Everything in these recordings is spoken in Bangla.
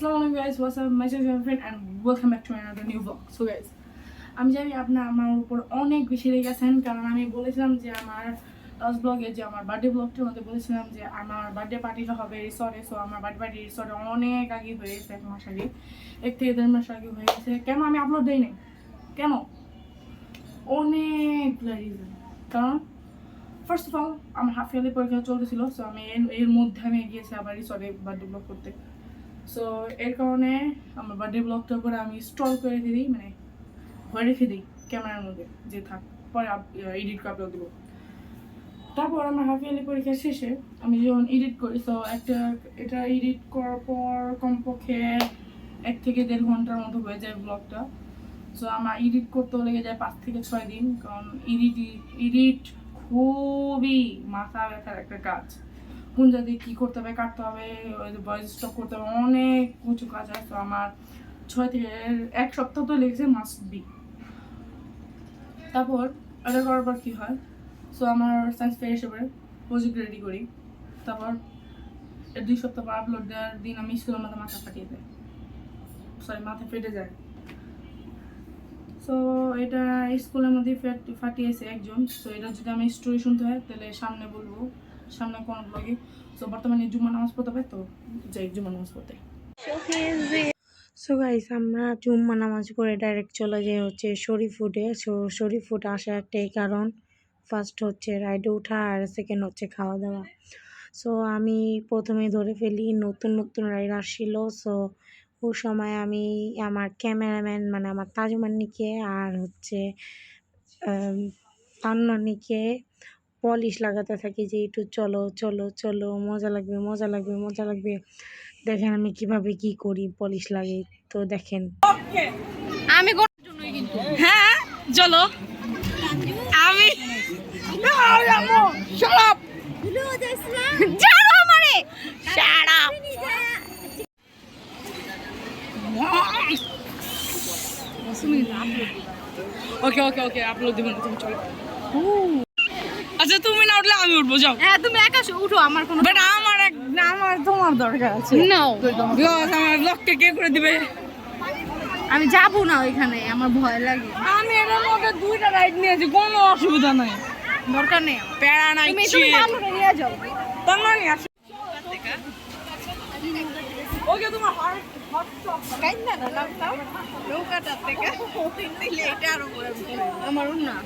Assalamualaikum guys, what's up? My name is friend and welcome back to another new vlog. So guys, আমি জানি আপনারা আমার উপর অনেক বেশি রেগে গেছেন কারণ আমি বলেছিলাম যে আমার লাস্ট ব্লগে যে আমার বার্থডে ব্লগটার মধ্যে বলেছিলাম যে আমার বার্থডে পার্টিটা হবে রিসর্টে। সো আমার বার্থডে পার্টি রিসর্টে অনেক আগে হয়ে গেছে, 1 মাস আগে, 1 থেকে 1.5 মাস আগে হয়ে গেছে। কেন আমি আপলোড দিই নাই? কেন? অনেকগুলো রিজন। কারণ ফার্স্ট অফ অল আমার হাফ ইয়ারলি পরীক্ষা চলতেছিল, সো আমি এর মধ্যে আমি গিয়েছি আবার রিসর্টে বার্থডে ব্লগ করতে। সো এর কারণে আমার বার্থডে ব্লগটা করে আমি স্টল করে রেখে দিই, মানে ঘরে রেখে দিই ক্যামেরার মধ্যে যে থাক, পরে এডিট করে আপলোড দেবো। তারপর আমার হাফ ইয়ারলি পরীক্ষা শেষে আমি যখন এডিট করি, তো এটা এডিট করার পর কমপক্ষে 1 থেকে 1.5 ঘন্টার মতো হয়ে যায় ব্লগটা। সো আমার এডিট করতেও লেগে যায় 5 থেকে 6 দিন, কারণ এডিট খুবই মাথা ব্যথার একটা কাজ। কোন জায়গায় কী করতে হবে, কাটতে হবে, ভয়েস স্টক করতে হবে, অনেক কিছু কাজ আছে। তো আমার 6 থেকে 1 সপ্তাহ তো লেগেছে মাস্ট বি। তারপর এটা করার পর কী হয়, সো আমার সায়েন্স ফেয়ার হিসেবে প্রজেক্ট রেডি করি। তারপর 2 সপ্তাহ পর আপলোড দেওয়ার দিন আমি স্কুলের মধ্যে মাথা ফেটে যায়। সো এটা স্কুলের মধ্যে ফাটিয়েছে একজন। সো এটা যদি আমি স্টোরি শুনতে হয় তাহলে সামনে বলবো, সামনে কোনো ব্লগে। সো বর্তমানে জুম্মা নামাজ পড়তে হবে, তো যাই জুম্মা নামাজ পড়তে। সো গাইস, আমরা জুম্মা নামাজ করে ডাইরেক্ট চলে যাই হচ্ছে শরীফুডে। সো শরীফুড আসা একটাই কারণ, ফার্স্ট হচ্ছে রাইডে ওঠা আর সেকেন্ড হচ্ছে খাওয়া দাওয়া। সো আমি প্রথমে ধরে ফেলি নতুন নতুন রাইড আসছিল। সো ওই সময় আমি আমার ক্যামেরাম্যান মানে আমার তাজুমান্নিকে আর হচ্ছে তান্নানিকে পলিশ লাগাতে থাকি যে একটু চলো চলো চলো, মজা লাগবে মজা লাগবে মজা লাগবে। দেখেন আমি কিভাবে কি করি, পলিশ লাগে। তো দেখেন আমি হ্যাঁ চলো আমি ওকে ওকে ওকে আপলোড দিব না, তুমি চলো। আচ্ছা তুমি না উঠলে আমি উঠবো, যাও। হ্যাঁ তুমি একা উঠো, আমার কোনো বাট আমার তোমার দরকার আছে। নাও, আমার ব্লগটা কে করে দিবে? আমি যাবো না ওইখানে, আমার ভয় লাগে। আমি এর মধ্যে 2টা রাইড নিয়েছি, কোনো অসুবিধা নাই, দরকার নেই, প্যারা নাই। তুমি তাহলে নিয়ে যাও। তন্নানি আছে ওকে, তোমার নৌকাটার থেকে নিলে এটা আরো আমার না।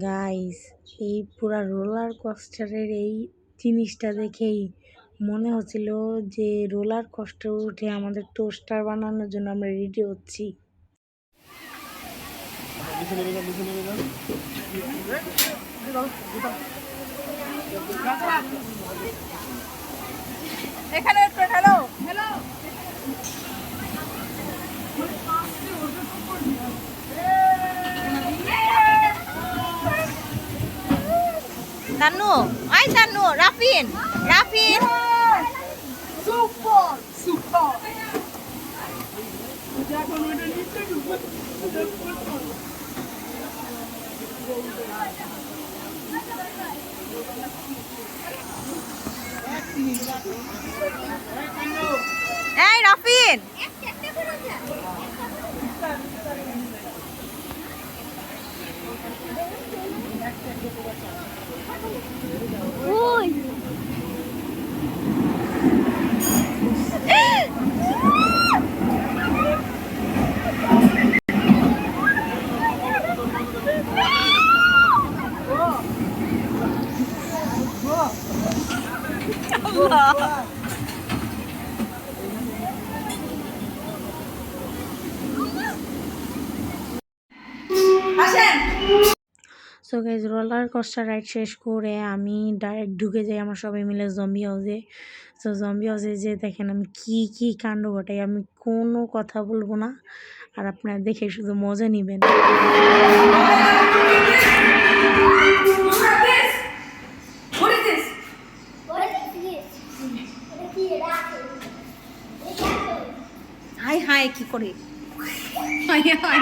গাইস, এই পুরা রোলার কোস্টারের এই জিনিসটা দেখেই মনে হচ্ছিল যে রোলার কোস্টার উঠে আমাদের টোস্টার বানানোর জন্য আমরা রেডি হচ্ছি। এখানে হ্যালো হ্যালো তানু, আই তানু, রাফিন রাফিন সুপার সুপার। এই রাফিন, ওই so guys, roller coaster ride শেষ করে আমি ডাইরেক্ট ঢুকে যাই আমার সবাই মিলে জম্বি হাউসে। সো জম্বি হাউসে যে দেখেন আমি কি কি কাণ্ড ঘটাই, আমি কোনো কথা বলবো না, আর আপনারা দেখে শুধু মজা নেবেন। হাই হাই কি করে হাই হাই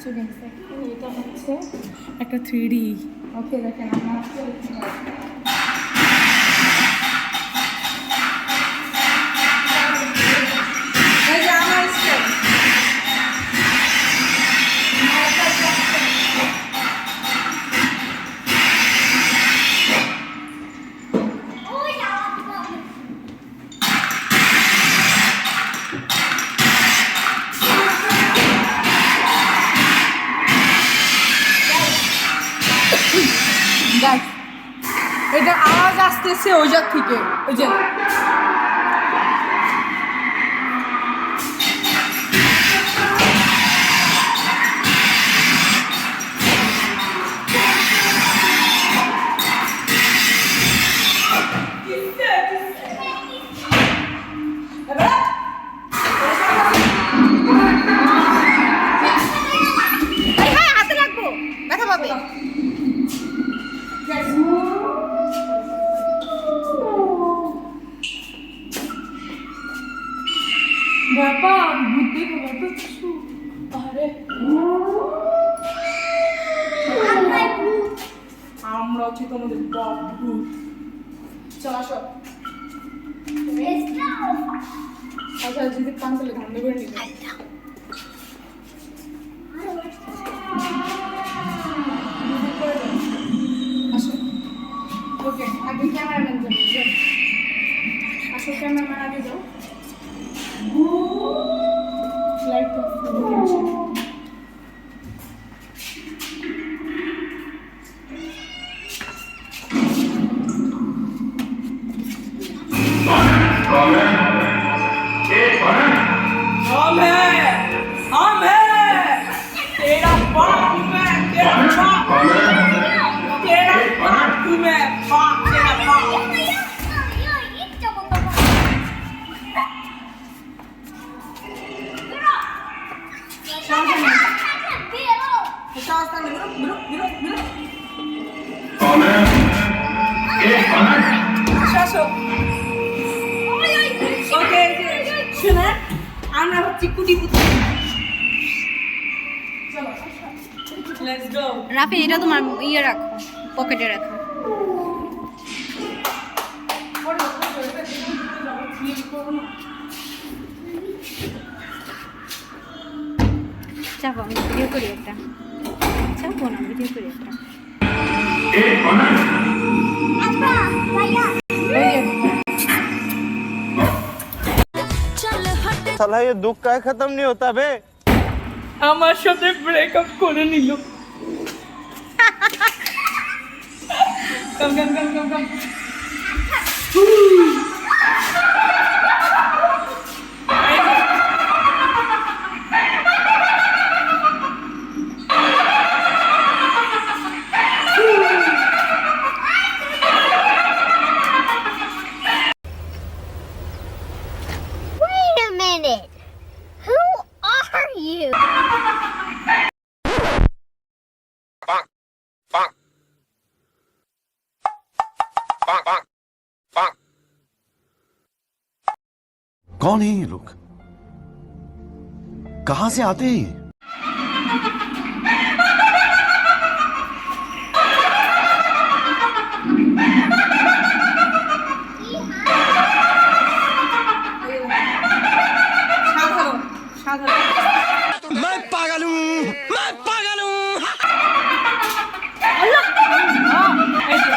সো গাইস এটা হচ্ছে একটা 3D। ওকে দেখেন আমরা এই যে আমার স্টাইল গাইস এটা আওয়াজ আসতেছে ওই জায়গা থেকে ওই যে হাতে লাগবো ব্যথা পাবে বাবা বুদ্ধি বাবা কিছু আরে আমরা হচ্ছে তোমাদের বাবু চল আসো আচ্ছা যদি কানলে ধান্দা করে নিবে আসো ওকে আগে ক্যামেরাম্যান যাবে আসো ক্যামেরাম্যান আগে যাও লাইট অফ আমরা হচ্ছে কুটি পুটি চলো লেটস গো রাফি এটা তোমার ইয়ে রাখো পকেটে রাখো চাপো আমি ভিডিও করি একটা চাপো না ভিডিও করি একটা साला ये दुख का खत्म नहीं होता बे। আমার সাথে ব্রেকআপ করে নিল কম কম কম কম কম Wait a minute. Who are you? कौन है ये लोग? कहां से आते हैं ये? সাধারণ সাধারণ मैं पागल हूँ, मैं पागल हूँ। এই যে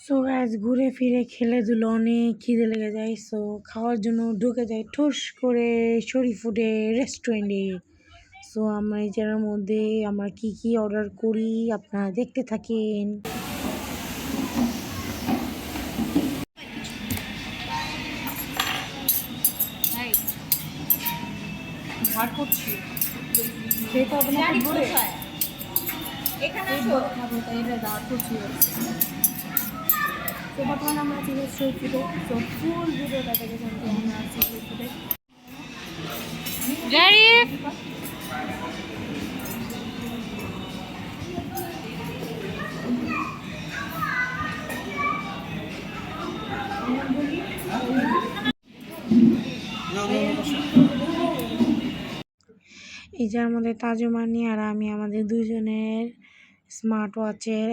সো গাইজ ঘুরে ফিরে খেলে ধুলো অনেক খিদে লেগে যায়, সো খাওয়ার জন্য ঢুকে যায় ঠুস করে শরীফ ফুডে রেস্টুরেন্টে। সো আমরা এই জায়গার মধ্যে আমরা কি কি অর্ডার করি আপনারা দেখতে থাকেন। ঝাড় করছি খেতে হবে না জানি বলে কোথায় এখানে আসো খাবো তাই এটা দাঁড় করছি তো বর্তমানে আমরা আছি স্ট্রিট ফুডে তো ফুল ভিডিওটা দেখেছেন যে আমরা আছি স্ট্রিট ফুডে এই যার মধ্যে তাজমানি আর আমি আমাদের দুজনের স্মার্ট ওয়াচের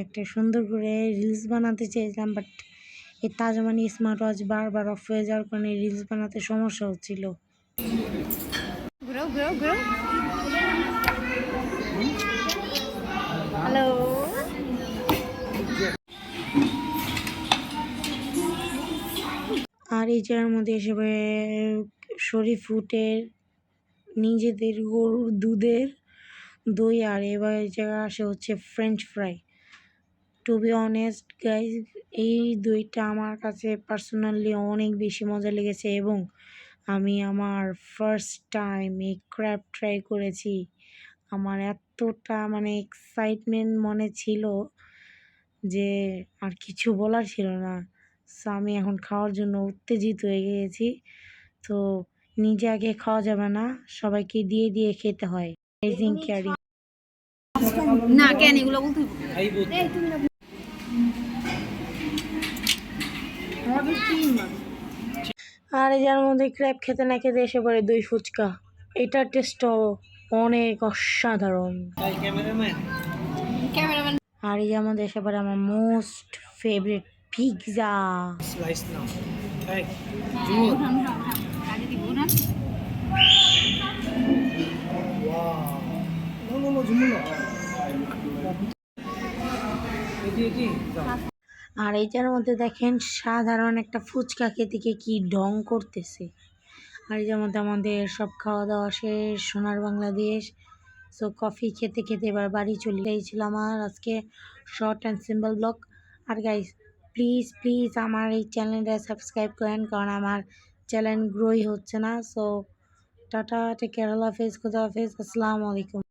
একটা সুন্দর করে রিলস বানাতে চেয়েছিলাম, বাট এই তাজমানি স্মার্ট ওয়াচ বারবার অফ হয়ে যাওয়ার কারণে রিলস বানাতে সমস্যা হচ্ছিল। ঘুরো ঘুরো ঘুরো হ্যালো আর এই জায়গার মধ্যে এসে শরীফ ফুটের নিজেদের গরুর দুধের দই, আর এবার এই জায়গায় আসে হচ্ছে french fry. To be honest guys, এই দইটা আমার কাছে পার্সোনালি অনেক বেশি মজা লেগেছে এবং আমি আমার ফার্স্ট টাইম এই ক্র্যাব ট্রাই করেছি। আমার এতটা মানে এক্সাইটমেন্ট মনে ছিল যে আর কিছু বলার ছিল না। সো আমি এখন খাওয়ার জন্য উত্তেজিত হয়ে গিয়েছি। তো নিজে আগে খাওয়া যাবে না, সবাইকে দিয়ে দিয়ে খেতে হয়। ক্যারি না কেন এগুলো বলতে আর এই যার মধ্যে ক্র্যাব খেতে না খেতে এসে পড়ে দই ফুচকা। এটার টেস্টও অনেক অসাধারণ। ক্যামেরাম্যান আর এই যার মধ্যে এসে পড়ে আমার মোস্ট ফেভারিট পিৎজা। কাজে দিব না আর এই যার মধ্যে দেখেন সাধারণ একটা ফুচকা খেতে গিয়ে কি ঢং করতেছে। আর এই যার মধ্যে আমাদের সব খাওয়া দাওয়া শেষ সোনার বাংলাদেশ। সো কফি খেতে খেতে এবার বাড়ি চলে গিয়েছিল আমার আজকে শর্ট অ্যান্ড সিম্পল ব্লগ। আর গাইস প্লিজ প্লিজ আমার এই চ্যানেলটা সাবস্ক্রাইব করেন, কারণ আমার চ্যানেল গ্রোই হচ্ছে না। সো টাটা, টেক কেয়ার, আল্লাহ হাফেজ, খুদা হাফেজ, আসসালামু আলাইকুম।